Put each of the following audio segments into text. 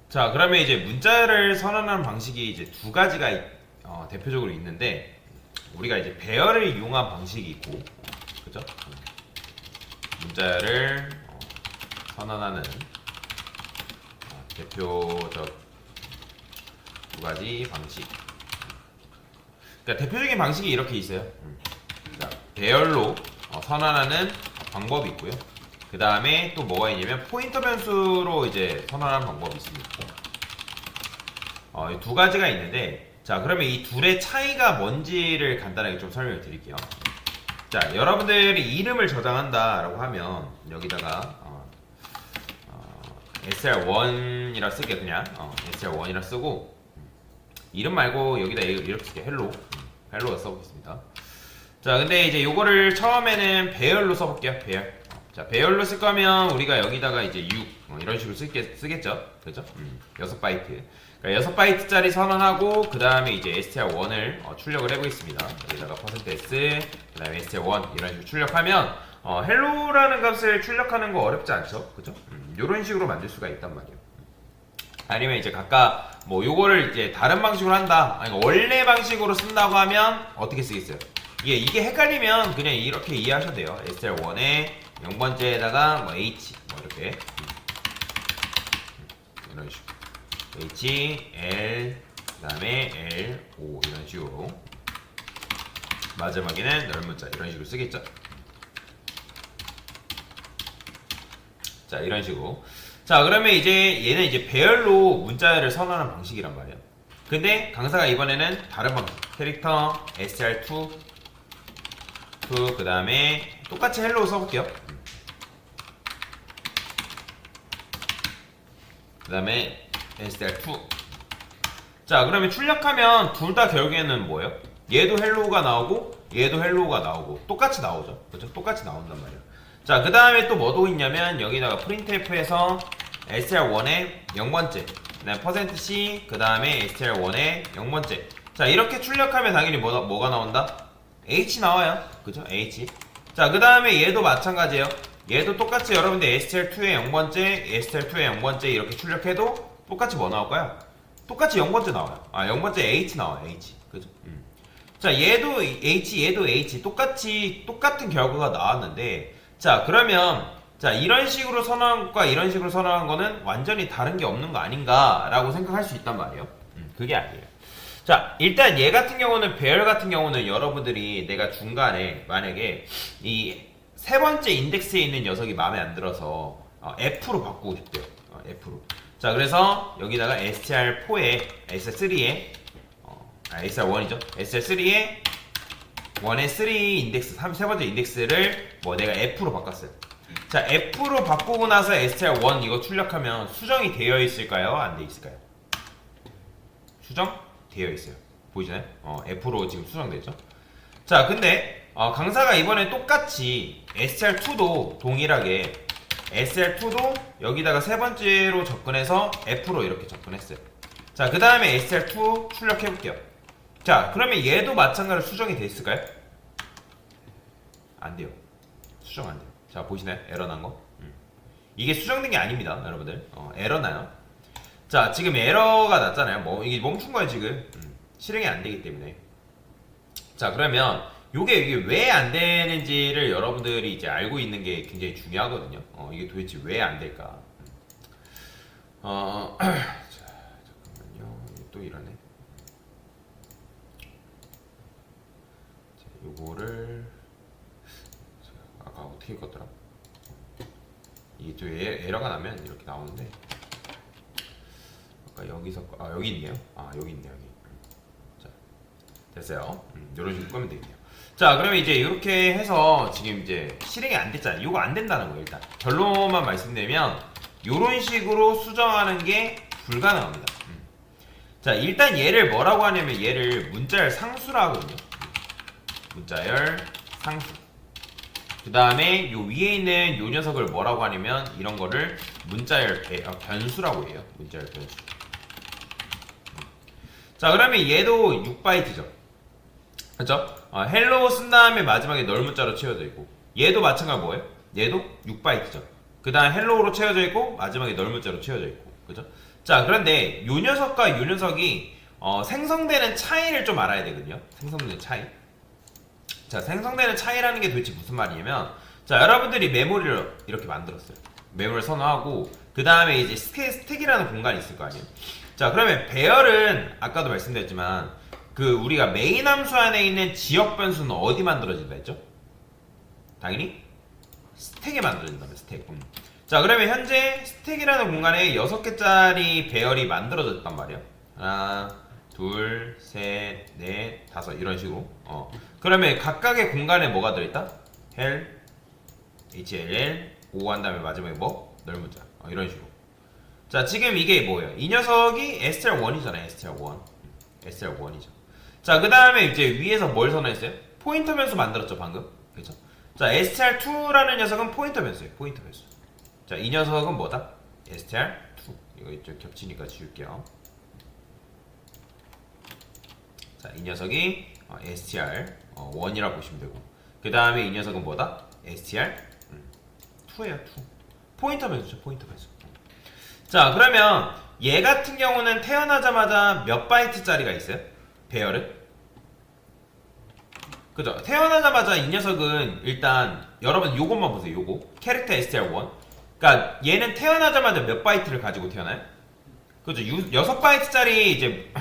자, 그러면 이제 문자를 선언하는 방식이 이제 두 가지가 대표적으로 있는데, 우리가 이제 배열을 이용한 방식이 있고, 그죠? 문자를 선언하는 대표적 두 가지 방식. 그러니까 대표적인 방식이 이렇게 있어요. 자, 배열로 선언하는 방법이 있고요. 그 다음에 또 뭐가 있냐면 포인터 변수로 이제 선언하는 방법이 있습니다. 이 두 가지가 있는데, 자, 그러면 이 둘의 차이가 뭔지를 간단하게 좀 설명을 드릴게요. 자, 여러분들이 이름을 저장한다라고 하면 여기다가 SR1이라 쓸게요. 그냥 SR1이라 쓰고, 이름 말고 여기다 이렇게 쓸게요. 헬로가 써보겠습니다. 자, 근데 이제 요거를 처음에는 배열로 써볼게요. 배열. 자, 배열로 쓸 거면 우리가 여기다가 이제 6 이런 식으로 쓰겠죠. 그죠? 6바이트. 그러니까 6바이트짜리 선언하고, 그 다음에 이제 str1을 출력을 해보겠습니다. 여기다가 %s, 그 다음에 str1 이런 식으로 출력하면 헬로라는 값을 출력하는 거 어렵지 않죠? 그죠? 이런 식으로 만들 수가 있단 말이에요. 아니면 이제 각각 뭐 요거를 이제 다른 방식으로 한다, 아니 원래 방식으로 쓴다고 하면 어떻게 쓰겠어요? 이게 헷갈리면 그냥 이렇게 이해하셔도 돼요. str1에 0번째에다가 뭐 h 뭐 이렇게 이런 식으로 h, l, 그 다음에 l, o 이런 식으로 마지막에는 넓은 문자 이런 식으로 쓰겠죠. 자, 이런 식으로. 자, 그러면 이제 얘는 이제 배열로 문자를 선언하는 방식이란 말이에요. 근데 강사가 이번에는 다른 방식, 캐릭터 str2 그 다음에 똑같이 헬로우 써볼게요. 그 다음에 str2. 자, 그러면 출력하면 둘 다 결국에는 뭐예요? 얘도 헬로우가 나오고 얘도 헬로우가 나오고 똑같이 나오죠. 그죠? 똑같이 나온단 말이에요. 자, 그 다음에 또 뭐도 있냐면 여기다가 printf에서 str1에 0번째, 그 다음에 %c, 그 다음에 str1에 0번째. 자, 이렇게 출력하면 당연히 뭐가 나온다? h 나와요. 그죠? h. 자, 그 다음에 얘도 마찬가지예요. 얘도 똑같이 여러분들 str2에 0번째, str2에 0번째 이렇게 출력해도 똑같이 뭐 나올까요? 똑같이 0번째 나와요. 0번째 h 나와요. h. 그죠? 자, 얘도 h 똑같은 결과가 나왔는데, 자, 그러면 자, 이런 식으로 선언한 것과 이런 식으로 선언한 거는 완전히 다른 게 없는 거 아닌가라고 생각할 수 있단 말이에요. 그게 아니에요. 자, 일단 얘 같은 경우는, 배열 같은 경우는 여러분들이 내가 중간에 만약에 이 세 번째 인덱스에 있는 녀석이 마음에 안 들어서 F로 바꾸고 싶대요. F로. 자, 그래서 여기다가 str4에 str3에 str1이죠. str3에 1의 3 인덱스, 세 번째 인덱스를 뭐 내가 F로 바꿨어요. 자, F로 바꾸고 나서 str1 이거 출력하면 수정이 되어 있을까요? 안 되어 있을까요? 수정? 되어 있어요. 보이시나요? F로 지금 수정되죠? 자, 근데 강사가 이번에 똑같이 str2도 동일하게 str2도 여기다가 세 번째로 접근해서 F로 이렇게 접근했어요. 자, 그 다음에 str2 출력해볼게요. 자, 그러면 얘도 마찬가지로 수정이 돼 있을까요? 안 돼요. 수정 안 돼요. 자, 보시나요? 에러 난 거? 이게 수정된 게 아닙니다, 여러분들. 에러 나요. 자, 지금 에러가 났잖아요. 뭐 이게 멈춘 거예요, 지금. 실행이 안 되기 때문에. 자, 그러면 이게 왜 안 되는지를 여러분들이 이제 알고 있는 게 굉장히 중요하거든요. 이게 도대체 왜 안 될까? 자, 잠깐만요. 또 이러네. 자, 요거를 아까 어떻게 껐더라? 이게 또 에러가 나면 이렇게 나오는데, 아까 여기서 여기 있네요. 여기 있네요. 여기. 자, 됐어요. 이런 식으로 끄면 되겠네요. 자, 그러면 이제 이렇게 해서 지금 이제 실행이 안 됐잖아요. 이거 안 된다는 거예요. 일단 결론만 말씀드리면 이런 식으로 수정하는 게 불가능합니다. 자, 일단 얘를 뭐라고 하냐면 얘를 문자열 상수라 하거든요. 문자열 상수. 그 다음에 요 위에 있는 요 녀석을 뭐라고 하냐면 이런 거를 문자열 변수라고 해요. 문자열 변수. 자, 그러면 얘도 6바이트죠. 그쵸? 헬로우 쓴 다음에 마지막에 널 문자로 채워져 있고, 얘도 마찬가지 뭐예요? 얘도 6바이트죠. 그 다음 헬로우로 채워져 있고 마지막에 널 문자로 채워져 있고. 그죠? 자, 그런데 요 녀석과 요 녀석이 생성되는 차이를 좀 알아야 되거든요. 생성되는 차이. 자, 생성되는 차이라는 게 도대체 무슨 말이냐면, 자, 여러분들이 메모리를 이렇게 만들었어요. 메모리를 선호하고, 그 다음에 이제 스택이라는 공간이 있을 거 아니에요. 자, 그러면 배열은 아까도 말씀드렸지만, 그 우리가 메인 함수 안에 있는 지역 변수는 어디 만들어진다 했죠? 당연히 스택에 만들어진다면 스택. 자, 그러면 현재 스택이라는 공간에 6개짜리 배열이 만들어졌단 말이에요. 하나, 둘, 셋, 넷, 다섯 이런 식으로. 그러면 각각의 공간에 뭐가 들어있다? 헬, HLL, O 한 다음에 마지막에 뭐? 넓은자. 이런 식으로. 자, 지금 이게 뭐예요? 이 녀석이 STR1이잖아요. STR1. STR1이죠. 자, 그 다음에 이제 위에서 뭘 선언했어요? 포인터 변수 만들었죠, 방금. 그쵸? 자, STR2라는 녀석은 포인터 변수예요. 포인터 변수. 자, 이 녀석은 뭐다? STR2. 이거 이쪽 겹치니까 지울게요. 자, 이 녀석이 STR1이라고 보시면 되고, 그 다음에 이 녀석은 뭐다? STR2예요. 2. 포인터 변수죠. 포인터 변수. 자, 그러면 얘 같은 경우는 태어나자마자 몇 바이트짜리가 있어요? 배열은? 그죠? 태어나자마자 이 녀석은 일단 여러분 요것만 보세요. 요거 캐릭터 STR1. 그러니까 얘는 태어나자마자 몇 바이트를 가지고 태어나요? 그죠? 6바이트짜리 이제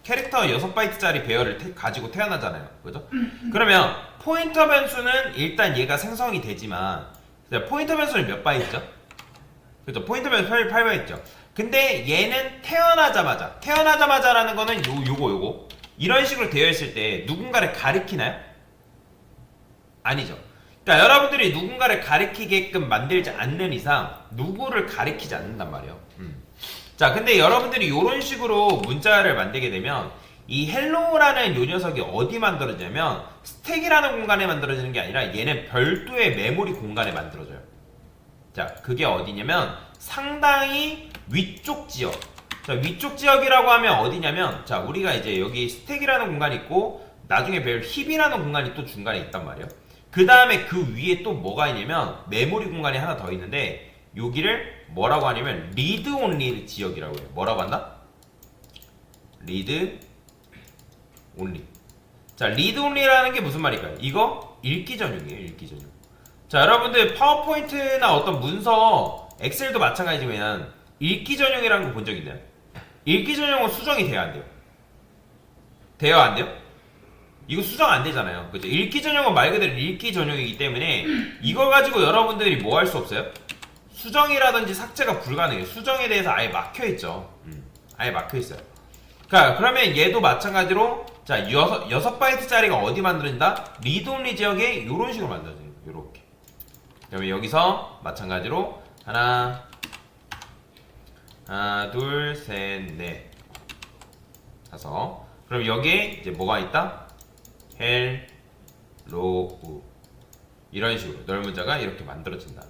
캐릭터 6바이트짜리 배열을 가지고 태어나잖아요. 그죠? 그러면 포인터 변수는 일단 얘가 생성이 되지만 포인터 변수는 몇 바이트죠? 그죠? 포인터 변수 8바이트죠. 근데 얘는 태어나자마자라는 거는 요거 이런 식으로 되어 있을 때 누군가를 가리키나요? 아니죠. 그러니까 여러분들이 누군가를 가리키게끔 만들지 않는 이상 누구를 가리키지 않는단 말이에요. 자, 근데 여러분들이 이런 식으로 문자를 만들게 되면 이 헬로우라는 요 녀석이 어디 만들어지냐면 스택이라는 공간에 만들어지는 게 아니라 얘는 별도의 메모리 공간에 만들어져요. 자, 그게 어디냐면 상당히 위쪽 지역. 자, 위쪽 지역이라고 하면 어디냐면, 자, 우리가 이제 여기 스택이라는 공간이 있고 나중에 배울 힙이라는 공간이 또 중간에 있단 말이에요. 그 다음에 그 위에 또 뭐가 있냐면 메모리 공간이 하나 더 있는데 여기를 뭐라고 하냐면 리드 온리 지역이라고 해요. 뭐라고 한다? 리드 온리. 자, 리드 온리라는 게 무슨 말일까요? 이거 읽기 전용이에요. 읽기 전용. 자, 여러분들 파워포인트나 어떤 문서 엑셀도 마찬가지지만 읽기 전용이라는 거 본 적 있나요? 읽기 전용은 수정이 돼야 안 돼요? 돼요, 안 돼요? 이거 수정 안 되잖아요. 그죠? 읽기 전용은 말 그대로 읽기 전용이기 때문에 이걸 가지고 여러분들이 뭐 할 수 없어요? 수정이라든지 삭제가 불가능해요. 수정에 대해서 아예 막혀있죠. 아예 막혀있어요. 그러면 얘도 마찬가지로 자, 6바이트짜리가 어디 만들어진다? 리드 온리 지역에 이런 식으로 만들어져요. 요렇게. 그러면 여기서 마찬가지로 하나, 둘, 셋, 넷, 다섯. 그럼 여기에 이제 뭐가 있다? 헬, 로우. 이런 식으로 넓은 문자가 이렇게 만들어진다.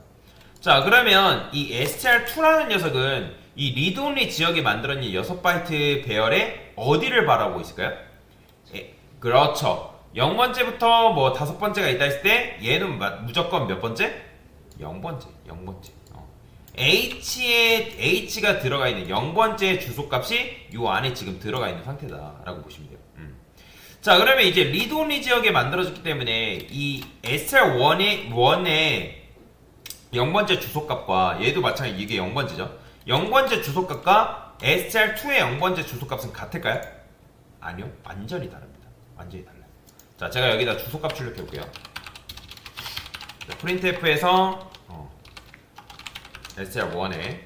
자, 그러면 이 STR2라는 녀석은 이 리드 온리 지역에 만들어진 6바이트 배열에 어디를 바라보고 있을까요? 그렇죠. 0번째부터 뭐 5번째가 있다 했을 때 얘는 무조건 몇 번째? 0번째. H가 들어가 있는 0번째 주소값이 요 안에 지금 들어가 있는 상태다라고 보시면 돼요. 자, 그러면 이제 리드 온리 지역에 만들어졌기 때문에 이 STR1의 0번째 주소값과 얘도 마찬가지 이게 0번째죠. 0번째 주소값과 STR2의 0번째 주소값은 같을까요? 아니요. 완전히 다릅니다. 완전히 달라요. 자, 제가 여기다 주소값 출력해 볼게요. printf에서 STR1의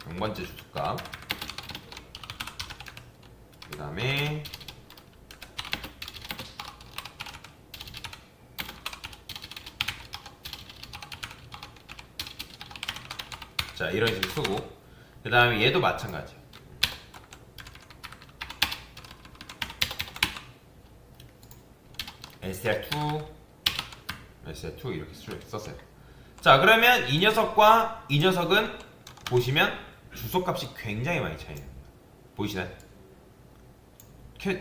0번째 주소값, 그 다음에 자, 이런 식으로 쓰고, 그 다음에 얘도 마찬가지. STR2 이렇게 썼어요. 자, 그러면 이 녀석과 이 녀석은 보시면 주소값이 굉장히 많이 차이 납니다. 보이시나요?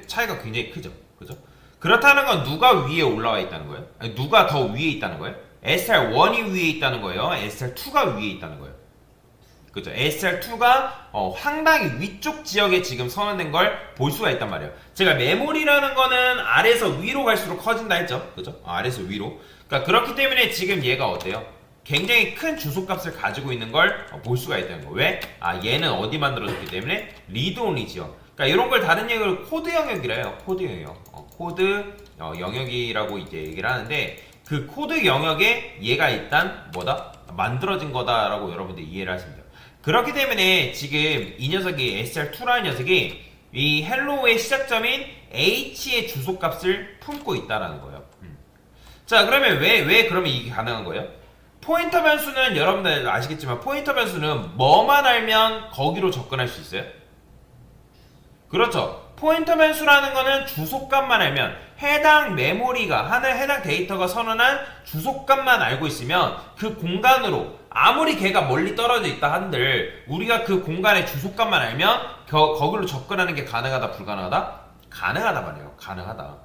차이가 굉장히 크죠? 그죠? 그렇다는 건 누가 위에 올라와 있다는 거예요? 아니, 누가 더 위에 있다는 거예요? STR1이 위에 있다는 거예요? STR2가 위에 있다는 거예요? 그죠? SR2가 상당히 위쪽 지역에 지금 선언된 걸 볼 수가 있단 말이에요. 제가 메모리라는 거는 아래에서 위로 갈수록 커진다 했죠. 그죠? 아래에서 위로. 그러니까 그렇기 때문에 지금 얘가 어때요? 굉장히 큰 주소값을 가지고 있는 걸 볼 수가 있다는 거. 왜? 얘는 어디 만들어졌기 때문에 리드 온리 지역. 그러니까 이런 걸 다른 얘기를 코드 영역이라 해요. 코드 영역. 코드 영역이라고 이제 얘기를 하는데 그 코드 영역에 얘가 일단 뭐다? 만들어진 거다라고 여러분들 이해를 하시면 돼요. 그렇기 때문에 지금 이 녀석이 SR2라는 녀석이 이 헬로우의 시작점인 H의 주소값을 품고 있다라는 거예요. 자, 그러면 왜 그러면 이게 가능한 거예요? 포인터 변수는 여러분들 아시겠지만 포인터 변수는 뭐만 알면 거기로 접근할 수 있어요? 그렇죠. 포인터 변수라는 거는 주소값만 알면 해당 메모리가 해당 데이터가 선언한 주소값만 알고 있으면 그 공간으로 아무리 걔가 멀리 떨어져 있다 한들 우리가 그 공간의 주소값만 알면 거기로 접근하는 게 가능하다 불가능하다? 가능하다 말이에요. 가능하다.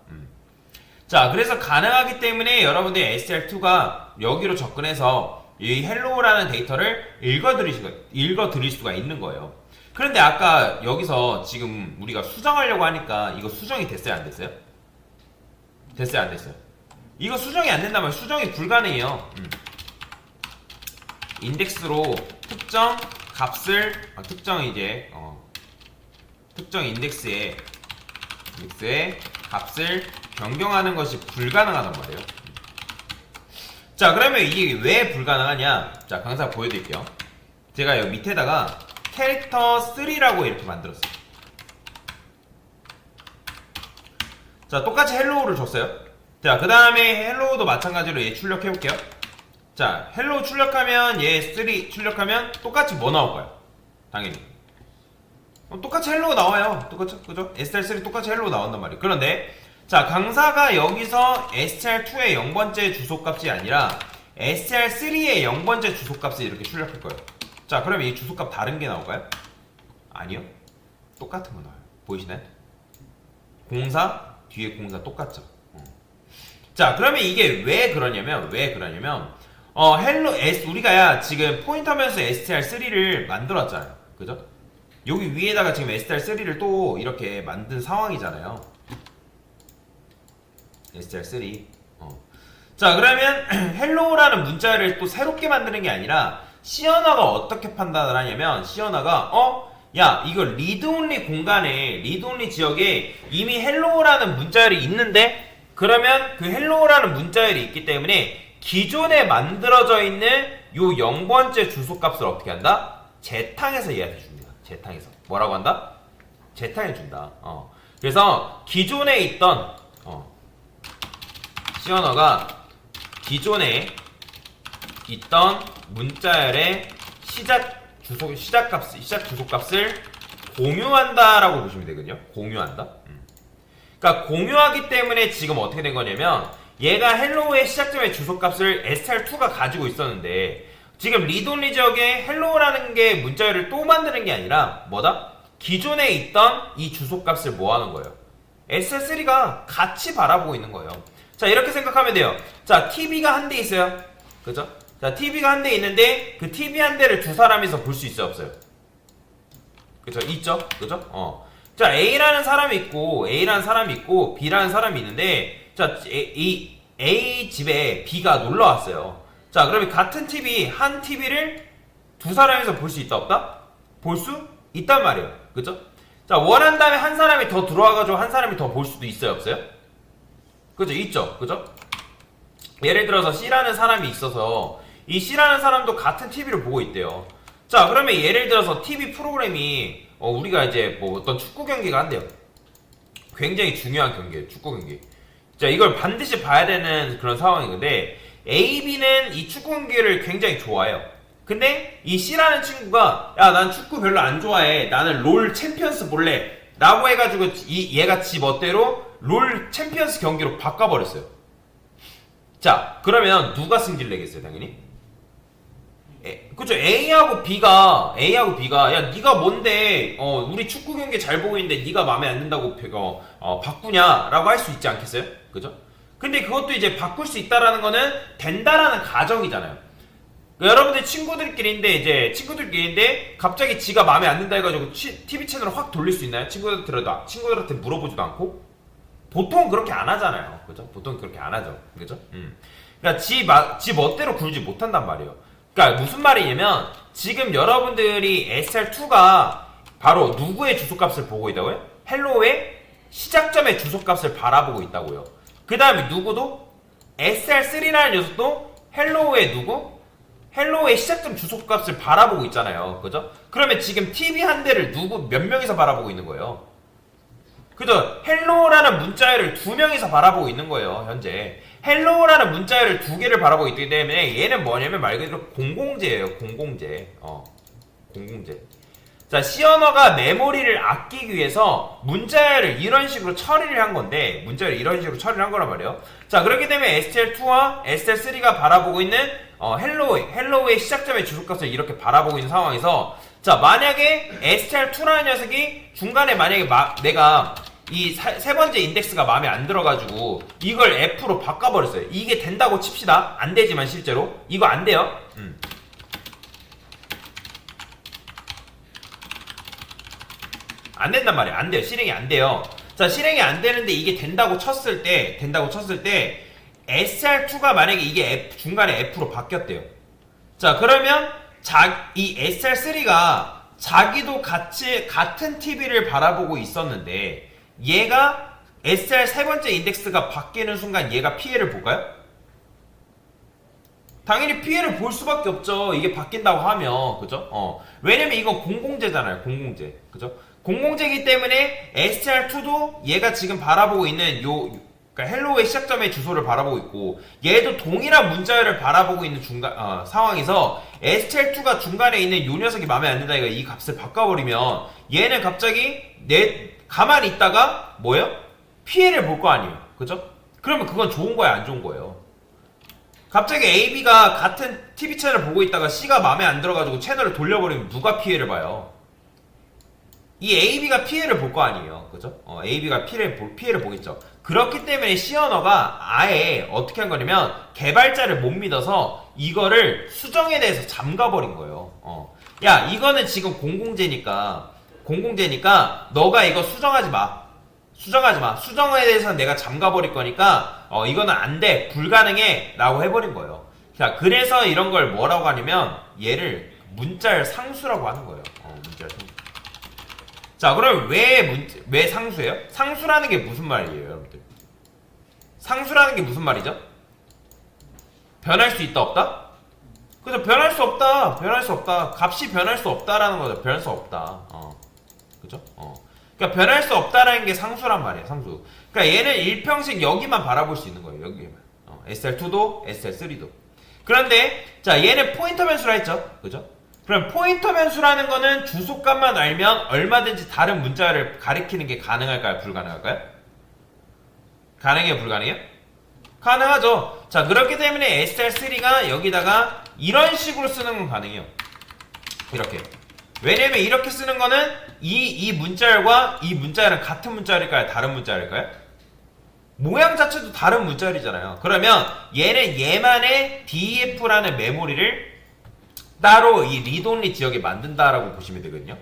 자, 그래서 가능하기 때문에 여러분들이 SR2가 여기로 접근해서 이 헬로우라는 데이터를 읽어드릴 수가 있는 거예요. 그런데 아까 여기서 지금 우리가 수정하려고 하니까 이거 수정이 됐어요? 안 됐어요? 됐어요? 안 됐어요? 이거 수정이 안 된다면 수정이 불가능해요. 인덱스로 특정 값을 특정 인덱스의 값을 변경하는 것이 불가능하단 말이에요. 자, 그러면 이게 왜 불가능하냐? 자, 강사 보여드릴게요. 제가 여기 밑에다가 캐릭터 3라고 이렇게 만들었어요. 자, 똑같이 헬로우를 줬어요. 자, 그 다음에 헬로우도 마찬가지로 얘 출력해볼게요. 자, 헬로우 출력하면 얘 3 출력하면 똑같이 뭐 나올까요? 당연히 똑같이 헬로우 나와요. 똑같죠? 그죠? SR3 똑같이 헬로우 나온단 말이에요. 그런데 자, 강사가 여기서 SR2의 0번째 주소값이 아니라 SR3의 0번째 주소값을 이렇게 출력할 거예요. 자, 그러면 이 주소값 다른 게 나올까요? 아니요. 똑같은 거 나와요. 보이시나요? 04 뒤에 04 똑같죠? 자, 그러면 이게 왜 그러냐면 우리가 지금 포인터면서 STR3를 만들었잖아요. 그죠? 여기 위에다가 지금 STR3를 또 이렇게 만든 상황이잖아요. STR3. 자, 그러면 헬로우라는 문자를 또 새롭게 만드는 게 아니라 시어너가 어떻게 판단을 하냐면 시어너가 야, 이거 리드 온리 공간에 리드 온리 지역에 이미 헬로우라는 문자열이 있는데 그러면 그 헬로우라는 문자열이 있기 때문에 기존에 만들어져 있는 요 0번째 주소값을 어떻게 한다? 재탕해서 얘한테 줍니다. 재탕해서. 뭐라고 한다? 재탕해 준다. 그래서 기존에 있던 시어너가 기존에 있던 문자열의 시작 주소값을 공유한다라고 보시면 되거든요. 공유한다. 그러니까 공유하기 때문에 지금 어떻게 된 거냐면 얘가 헬로우의 시작점의 주소값을 SR2가 가지고 있었는데 지금 리드온리 지역에 헬로우라는 게 문자열을 또 만드는 게 아니라 뭐다? 기존에 있던 이 주소값을 뭐 하는 거예요? SR3가 같이 바라보고 있는 거예요. 자, 이렇게 생각하면 돼요. 자, TV가 한 대 있어요. 그죠? 자, TV가 한 대 있는데 그 TV 한 대를 두 사람이서 볼 수 있어요, 없어요? 그죠? 있죠? 그죠? 자, A라는 사람이 있고 B라는 사람이 있는데 자, 이 A 집에 B가 놀러 왔어요. 자, 그러면 같은 TV, 한 TV를 두 사람이서 볼 수 있다, 없다? 볼 수 있단 말이에요. 그죠? 자, 원한다면 한 사람이 더 들어와가지고 한 사람이 더 볼 수도 있어요, 없어요? 그죠? 있죠? 그죠? 예를 들어서 C라는 사람이 있어서 이 C라는 사람도 같은 TV를 보고 있대요. 자, 그러면 예를 들어서 TV 프로그램이 우리가 이제 뭐 어떤 축구 경기가 한대요. 굉장히 중요한 경기예요, 축구 경기. 자, 이걸 반드시 봐야 되는 그런 상황인데 A, B는 이 축구 경기를 굉장히 좋아해요. 근데 이 C라는 친구가 야, 난 축구 별로 안 좋아해. 나는 롤 챔피언스 볼래. 라고 해가지고 얘가 지 멋대로 롤 챔피언스 경기로 바꿔버렸어요. 자, 그러면 누가 승질 내겠어요, 당연히? 그쵸? A하고 B가 야, 네가 뭔데 우리 축구 경기 잘 보고 있는데 네가 마음에 안 든다고 바꾸냐라고 할 수 있지 않겠어요? 그죠? 근데 그것도 이제 바꿀 수 있다라는 거는 된다라는 가정이잖아요. 여러분들 친구들끼리인데 갑자기 지가 마음에 안 든다 해가지고 TV 채널을 확 돌릴 수 있나요? 친구들한테 물어보지도 않고? 보통 그렇게 안 하잖아요. 그죠? 보통 그렇게 안 하죠. 그죠? 그러니까 지 멋대로 굴지 못한단 말이에요. 그러니까 무슨 말이냐면 지금 여러분들이 SR2가 바로 누구의 주소값을 보고 있다고요? 헬로우의 시작점의 주소값을 바라보고 있다고요. 그 다음에 누구도 SR3라는 녀석도 헬로우의 시작점 주소값을 바라보고 있잖아요. 그죠? 그러면 지금 TV 한 대를 몇 명이서 바라보고 있는 거예요? 그죠? 헬로우라는 문자열을 2명이서 바라보고 있는 거예요, 현재. 헬로우라는 문자열을 2개를 바라보고 있기 때문에 얘는 뭐냐면 말 그대로 공공재예요, 공공재. 공공재. 자, C 언어가 메모리를 아끼기 위해서 문자열을 이런 식으로 처리를 한 건데, 문자열을 이런 식으로 처리를 한 거란 말이에요. 자, 그렇기 때문에 STL2와 STL3가 바라보고 있는 헬로우의 시작점의 주소값을 이렇게 바라보고 있는 상황에서, 자, 만약에 STL2라는 녀석이 중간에 만약에 내가 이 세 번째 인덱스가 마음에 안 들어가지고 이걸 F로 바꿔버렸어요. 이게 된다고 칩시다. 안 되지만 실제로 이거 안 돼요. 안 된단 말이에요. 안 돼요. 실행이 안 돼요. 자, 실행이 안 되는데 이게 된다고 쳤을 때 SR2가 만약에 이게 중간에 F로 바뀌었대요. 자, 그러면 이 SR3가 자기도 같은 TV를 바라보고 있었는데 얘가 SR 세 번째 인덱스가 바뀌는 순간 얘가 피해를 볼까요? 당연히 피해를 볼 수밖에 없죠. 이게 바뀐다고 하면. 그죠? 왜냐면 이건 공공재잖아요. 공공재. 그죠? 공공재이기 때문에 SR2도 얘가 지금 바라보고 있는 그러니까 헬로우의 시작점의 주소를 바라보고 있고 얘도 동일한 문자열을 바라보고 있는 상황에서 STL2가 중간에 있는 요 녀석이 마음에 안 든다. 이 값을 바꿔버리면 얘는 갑자기 가만히 있다가 뭐예요? 피해를 볼 거 아니에요. 그죠? 그러면 그건 좋은 거야, 안 좋은 거예요? 갑자기 AB가 같은 TV 채널을 보고 있다가 C가 마음에 안 들어가지고 채널을 돌려버리면 누가 피해를 봐요? 이 AB가 피해를 볼 거 아니에요. 그죠? AB가 피해를 보겠죠. 그렇기 때문에 C 언어가 아예 어떻게 한 거냐면 개발자를 못 믿어서 이거를 수정에 대해서 잠가버린 거예요. 야, 이거는 지금 공공재니까 너가 이거 수정하지 마. 수정에 대해서 내가 잠가버릴 거니까 이거는 안 돼. 불가능해. 라고 해버린 거예요. 자, 그래서 이런 걸 뭐라고 하냐면 얘를 문자열 상수라고 하는 거예요. 문자열 상수. 자, 그럼 왜 상수예요? 상수라는 게 무슨 말이에요, 여러분들? 상수라는 게 무슨 말이죠? 변할 수 있다, 없다? 그죠? 변할 수 없다. 값이 변할 수 없다라는 거죠. 변할 수 없다. 그죠? 그러니까 변할 수 없다라는 게 상수란 말이에요, 상수. 그러니까 얘는 일평생 여기만 바라볼 수 있는 거예요, 여기만. SL2도, SL3도. 그런데, 자, 얘는 포인터 변수라 했죠? 그죠? 그럼 포인터 변수라는 거는 주소값만 알면 얼마든지 다른 문자를 가리키는 게 가능할까요? 불가능할까요? 가능해요? 불가능해요? 가능하죠. 자, 그렇기 때문에 SR3가 여기다가 이런 식으로 쓰는 건 가능해요. 이렇게. 왜냐면 이렇게 쓰는 거는 이 문자열과 이 문자열은 같은 문자열일까요? 다른 문자열일까요? 모양 자체도 다른 문자열이잖아요. 그러면 얘는 얘만의 DEF라는 메모리를 따로 이 리드온리 지역에 만든다라고 보시면 되거든요.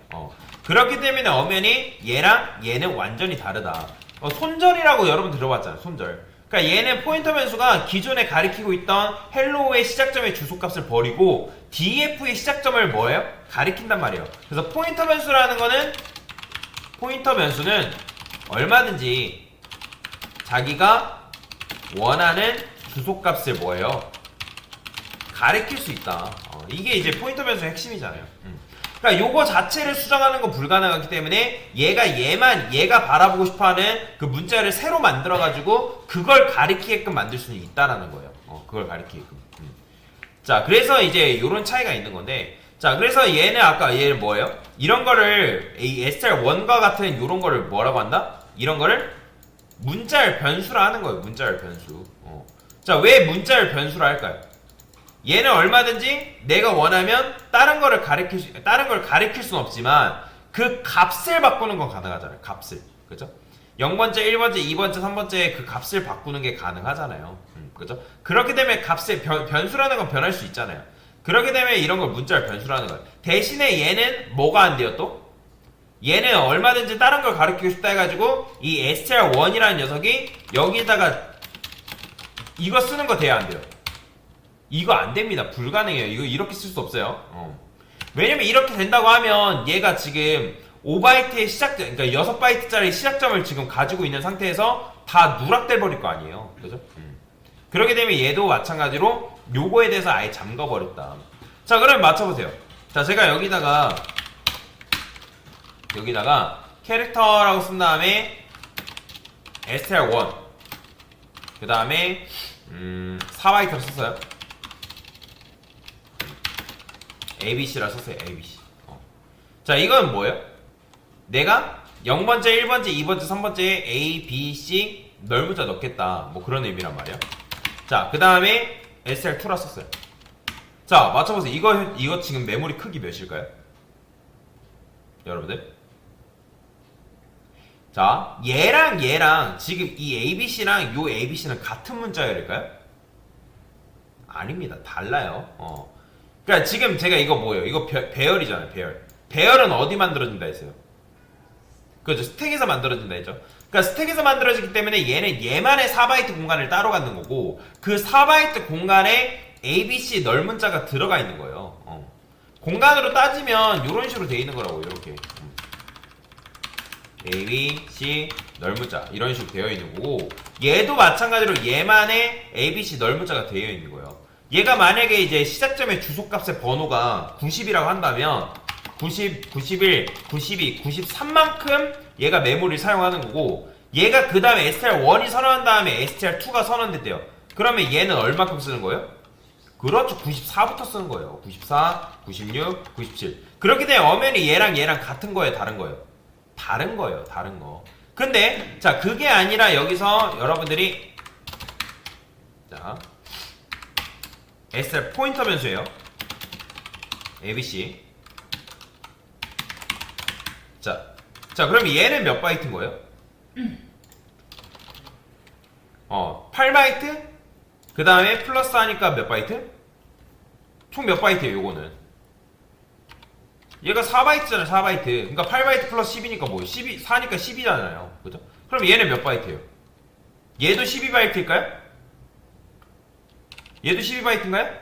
그렇기 때문에 엄연히 얘랑 얘는 완전히 다르다. 손절이라고 여러분 들어봤잖아요. 손절. 그러니까 얘는 포인터 변수가 기존에 가리키고 있던 헬로우의 시작점의 주소값을 버리고 DF의 시작점을 뭐예요? 가리킨단 말이에요. 그래서 포인터 변수는 얼마든지 자기가 원하는 주소값을 뭐예요? 가리킬 수 있다. 이게 이제 포인터 변수의 핵심이잖아요. 그러니까 요거 자체를 수정하는 건 불가능하기 때문에 얘가 바라보고 싶어하는 그 문자를 새로 만들어가지고 그걸 가리키게끔 만들 수는 있다라는 거예요. 그걸 가리키게끔. 자, 그래서 이제 요런 차이가 있는 건데, 자, 그래서 얘는 뭐예요? 이런 거를 이 SR1과 같은 요런 거를 뭐라고 한다? 이런 거를 문자열 변수라 하는 거예요. 문자열 변수. 자, 왜 문자열 변수라 할까요? 얘는 얼마든지 내가 원하면 다른 걸 가리킬 수는 없지만 그 값을 바꾸는 건 가능하잖아요. 값을. 그죠? 0번째, 1번째, 2번째, 3번째 그 값을 바꾸는 게 가능하잖아요. 그죠? 그렇기 때문에 변수라는 건 변할 수 있잖아요. 그렇게 되면 이런 걸 문자열 변수라는 거예요. 대신에 얘는 뭐가 안 돼요 또? 얘는 얼마든지 다른 걸 가리키고 싶다 해가지고 이 str1이라는 녀석이 여기다가 이거 쓰는 거 돼야 안 돼요. 이거 안 됩니다. 불가능해요. 이거 이렇게 쓸 수 없어요. 왜냐면 이렇게 된다고 하면 얘가 지금 5바이트의 시작점, 그러니까 6바이트짜리 시작점을 지금 가지고 있는 상태에서 다 누락돼 버릴 거 아니에요. 그죠? 그렇게 되면 얘도 마찬가지로 요거에 대해서 아예 잠가버렸다. 자, 그럼 맞춰보세요. 자, 제가 여기다가 캐릭터라고 쓴 다음에 str1 그 다음에 4바이트를 썼어요. abc라 썼어요. abc. 자, 이건 뭐예요? 내가 0번째, 1번째, 2번째, 3번째에 a, b, c 널문자 넣겠다. 뭐 그런 의미란 말이야. 자, 그 다음에 str2라 썼어요. 자, 맞춰보세요. 이거 지금 메모리 크기 몇일까요? 여러분들? 자, 얘랑 지금 이 ABC랑 요 ABC는 같은 문자열일까요? 아닙니다. 달라요. 그러니까 지금 제가 이거 뭐예요? 이거 배열이잖아요. 배열은 어디 만들어진다 했어요? 그죠? 스택에서 만들어진다 했죠? 그러니까 스택에서 만들어지기 때문에 얘는 얘만의 4바이트 공간을 따로 갖는 거고 그 4바이트 공간에 ABC 널문자가 들어가 있는 거예요. 공간으로 따지면 이런 식으로 돼 있는 거라고. 이렇게 A, B, C 널문자 이런 식으로 되어 있는 거고 얘도 마찬가지로 얘만의 A, B, C 널문자가 되어 있는 거예요. 얘가 만약에 이제 시작점의 주소값의 번호가 90이라고 한다면 90, 91, 92, 93만큼 얘가 메모리를 사용하는 거고 얘가 그 다음에 str1이 선언한 다음에 str2가 선언됐대요. 그러면 얘는 얼마큼 쓰는 거예요? 그렇죠. 94부터 쓰는 거예요. 94, 96, 97. 그렇게 되면 엄연히 얘랑 같은 거예요? 다른 거예요? 다른 거예요. 다른 거. 근데 자, 그게 아니라 여기서 여러분들이 자 str 포인터 변수예요. abc. 자, 그럼 얘는 몇 바이트인 거예요? 8바이트? 그 다음에 플러스 하니까 몇 바이트? 총 몇 바이트예요, 요거는? 얘가 4바이트잖아요, 4바이트. 그러니까 8바이트 플러스 10이니까 뭐, 4니까 10이잖아요. 그죠? 그럼 얘는 몇 바이트예요? 얘도 12바이트일까요? 얘도 12바이트인가요?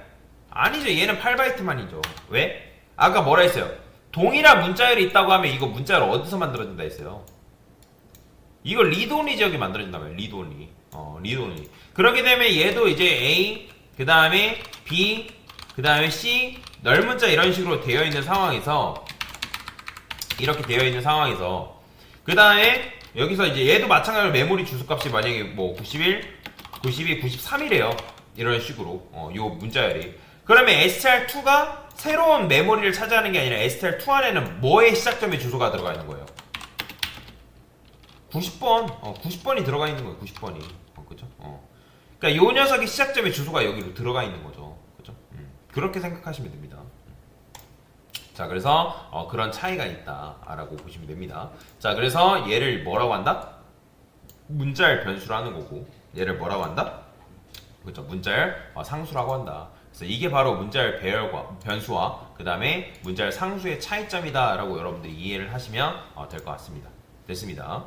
아니죠, 얘는 8바이트만이죠. 왜? 아까 뭐라 했어요? 동일한 문자열이 있다고 하면 이거 문자열 어디서 만들어진다 했어요? 이거 리드온리 지역이 만들어진다며요. 리드온리. 리드온리. 그렇게 되면 얘도 이제 A, 그 다음에 B, 그 다음에 C, 널문자 이런 식으로 되어 있는 상황에서 이렇게 되어 있는 상황에서 그 다음에 여기서 이제 얘도 마찬가지로 메모리 주소값이 만약에 뭐 91, 92, 93이래요. 이런 식으로 요 문자열이. 그러면 str2가 새로운 메모리를 차지하는 게 아니라 str2 안에는 뭐의 시작점의 주소가 들어가 있는 거예요? 90번. 90번이 들어가 있는 거예요. 90번이. 그죠? 그러니까 요 녀석의 시작점의 주소가 여기로 들어가 있는 거죠. 그죠? 그렇게 생각하시면 됩니다. 자, 그래서 그런 차이가 있다라고 보시면 됩니다. 자, 그래서 얘를 뭐라고 한다? 문자열 변수라는 거고, 얘를 뭐라고 한다? 그죠? 문자열 상수라고 한다. 그래서 이게 바로 문자열 배열과 변수와 그 다음에 문자열 상수의 차이점이다라고 여러분들이 이해를 하시면 될 것 같습니다. 됐습니다.